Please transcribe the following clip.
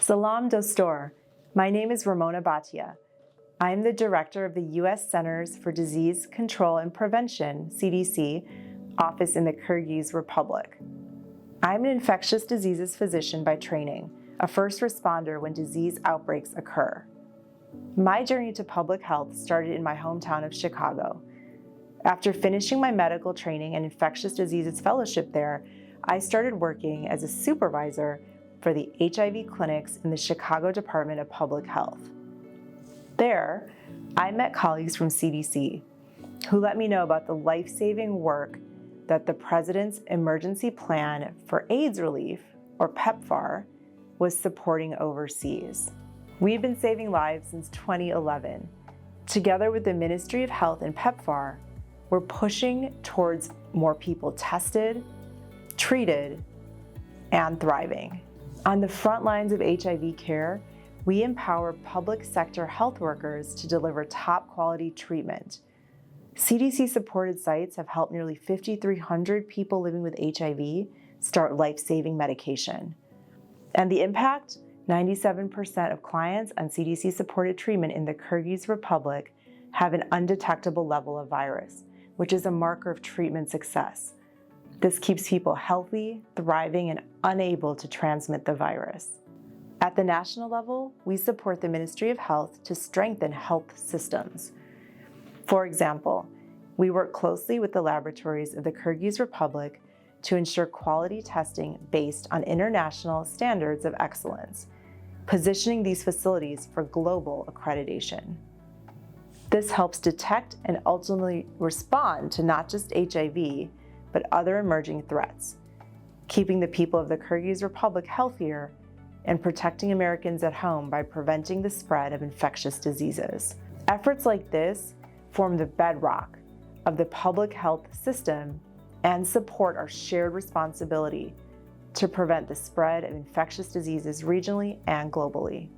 Salam dostor. My name is Ramona Bhatia. I am the director of the U.S. Centers for Disease Control and Prevention, CDC, office in the Kyrgyz Republic. I'm an infectious diseases physician by training, a first responder when disease outbreaks occur. My journey to public health started in my hometown of Chicago. After finishing my medical training and infectious diseases fellowship there, I started working as a supervisor for the HIV clinics in the Chicago Department of Public Health. There, I met colleagues from CDC who let me know about the life-saving work that the President's Emergency Plan for AIDS Relief, or PEPFAR, was supporting overseas. We've been saving lives since 2011. Together with the Ministry of Health and PEPFAR, we're pushing towards more people tested, treated, and thriving. On the front lines of HIV care, we empower public sector health workers to deliver top quality treatment. CDC-supported sites have helped nearly 5,300 people living with HIV start life-saving medication. And the impact? 97% of clients on CDC-supported treatment in the Kyrgyz Republic have an undetectable level of virus, which is a marker of treatment success. This keeps people healthy, thriving, and unable to transmit the virus. At the national level, we support the Ministry of Health to strengthen health systems. For example, we work closely with the laboratories of the Kyrgyz Republic to ensure quality testing based on international standards of excellence, positioning these facilities for global accreditation. This helps detect and ultimately respond to not just HIV, but other emerging threats, keeping the people of the Kyrgyz Republic healthier and protecting Americans at home by preventing the spread of infectious diseases. Efforts like this form the bedrock of the public health system and support our shared responsibility to prevent the spread of infectious diseases regionally and globally.